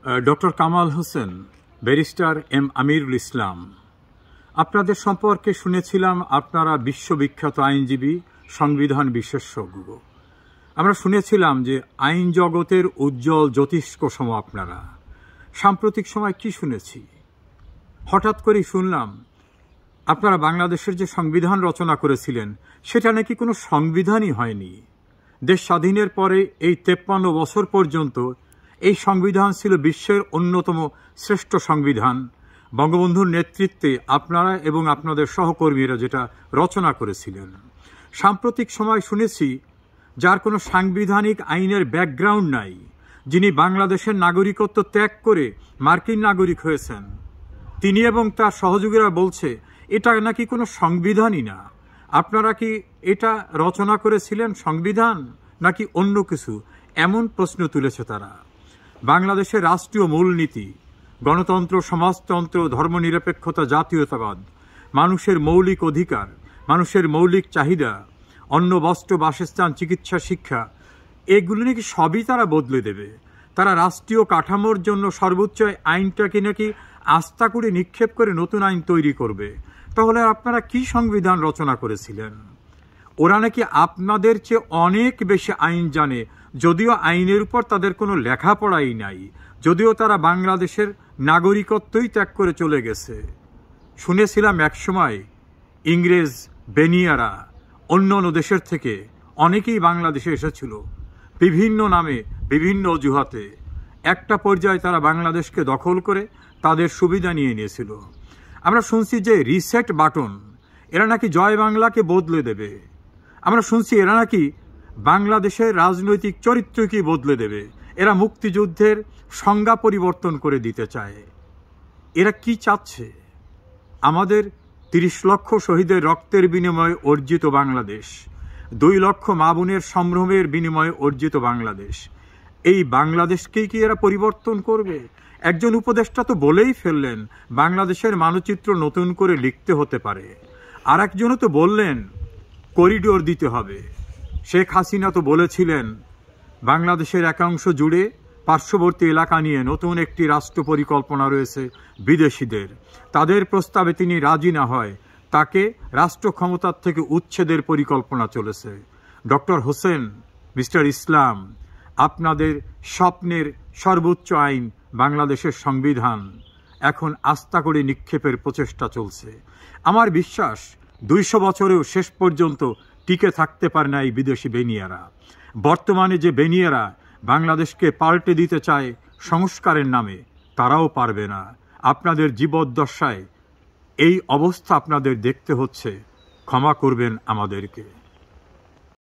Doctor Kamal Hossain, barrister M Amirul Islam, আপনাদের সম্পর্কে শুনেছিলাম আপনারা বিশ্ববিখ্যাত আইনজীবী, সংবিধান বিশেষজ্ঞ। আমরা শুনেছিলাম যে আইন জগতের উজ্জ্বল জ্যোতিষ্ক সম আপনারা। সাম্প্রতিক সময় কি শুনেছি? হঠাৎ করেই শুনলাম আপনারা বাংলাদেশের যে সংবিধান রচনা করেছিলেন সেটা নাকি কোনো সংবিধানই হয়নি। দেশ স্বাধীনের পরে এই 53 বছর পর্যন্ত এই সংবিধান ছিল বিশ্বের অন্যতম শ্রেষ্ঠ সংবিধান। বঙ্গবন্ধুর নেতৃত্বে আপনারা এবং আপনাদের সহকর্মীরা যেটা রচনা করেছিলেন। সাম্প্রতিক সময় শুনেছি যার কোনো সাংবিধানিক আইনের ব্যাকগ্রাউন্ড নাই, যিনি বাংলাদেশের নাগরিকত্ব ত্যাগ করে মার্কিন নাগরিক হয়েছেন, তিনি এবং তার সহযোগীরা বলছে এটা নাকি কোনো সংবিধানই না। আপনারা কি এটা রচনা করেছিলেন সংবিধান নাকি অন্য কিছু? এমন প্রশ্ন তুলেছে তারা। বাংলাদেশের রাষ্ট্রীয় মূলনীতি গণতন্ত্র, সমাজতন্ত্র, ধর্মনিরপেক্ষতা, জাতীয়তাবাদ, মানুষের মৌলিক অধিকার, মানুষের মৌলিক চাহিদা, অন্ন, বস্ত্র, বাসস্থান, চিকিৎসা, শিক্ষা, এগুলো নাকি সবই তারা বদলে দেবে। তারা রাষ্ট্রীয় কাঠামোর জন্য সর্বোচ্চ আইনটাকে নাকি আস্থা করে নিক্ষেপ করে নতুন আইন তৈরি করবে। তাহলে আপনারা কি সংবিধান রচনা করেছিলেন? ওরা নাকি আপনাদের চেয়ে অনেক বেশি আইন জানে, যদিও আইনের উপর তাদের কোনো লেখাপড়াই নাই, যদিও তারা বাংলাদেশের নাগরিকত্বই ত্যাগ করে চলে গেছে। শুনেছিলাম একসময় ইংরেজ বেনিয়ারা অন্য অন্য দেশের থেকে অনেকেই বাংলাদেশে এসেছিল বিভিন্ন নামে, বিভিন্ন অজুহাতে। একটা পর্যায়ে তারা বাংলাদেশকে দখল করে তাদের সুবিধা নিয়ে নিয়েছিল। আমরা শুনছি যে রিসেট বাটন, এরা নাকি জয় বাংলাকে বদলে দেবে। আমরা শুনছি এরা নাকি বাংলাদেশের রাজনৈতিক চরিত্রকে বদলে দেবে। এরা মুক্তিযুদ্ধের সংজ্ঞা পরিবর্তন করে দিতে চায়। এরা কি চাচ্ছে? আমাদের 30 লক্ষ শহীদের রক্তের বিনিময়ে অর্জিত বাংলাদেশ, 2 লক্ষ মা বোনের সম্ভ্রমের বিনিময়ে অর্জিত বাংলাদেশ, এই বাংলাদেশকেই কি এরা পরিবর্তন করবে? একজন উপদেষ্টা তো বলেই ফেললেন বাংলাদেশের মানচিত্র নতুন করে লিখতে হতে পারে। আর একজনও তো বললেন করিডোর দিতে হবে। শেখ হাসিনা তো বলেছিলেন বাংলাদেশের একাংশ জুড়ে পার্শ্ববর্তী এলাকা নিয়ে নতুন একটি রাষ্ট্র পরিকল্পনা রয়েছে বিদেশিদের। তাদের প্রস্তাবে তিনি রাজি না হয় তাকে রাষ্ট্র ক্ষমতার থেকে উচ্ছেদের পরিকল্পনা চলেছে। ডক্টর হোসেন, মিস্টার ইসলাম, আপনাদের স্বপ্নের সর্বোচ্চ আইন বাংলাদেশের সংবিধান এখন আস্থা করে নিক্ষেপের প্রচেষ্টা চলছে। আমার বিশ্বাস 200 বছরেও শেষ পর্যন্ত টিকে থাকতে পারে না এই বিদেশি বেনিয়ারা। বর্তমানে যে বেনিয়ারা বাংলাদেশকে পাল্টে দিতে চায় সংস্কারের নামে, তারাও পারবে না। আপনাদের জীবদ্দশায় এই অবস্থা আপনাদের দেখতে হচ্ছে। ক্ষমা করবেন আমাদেরকে।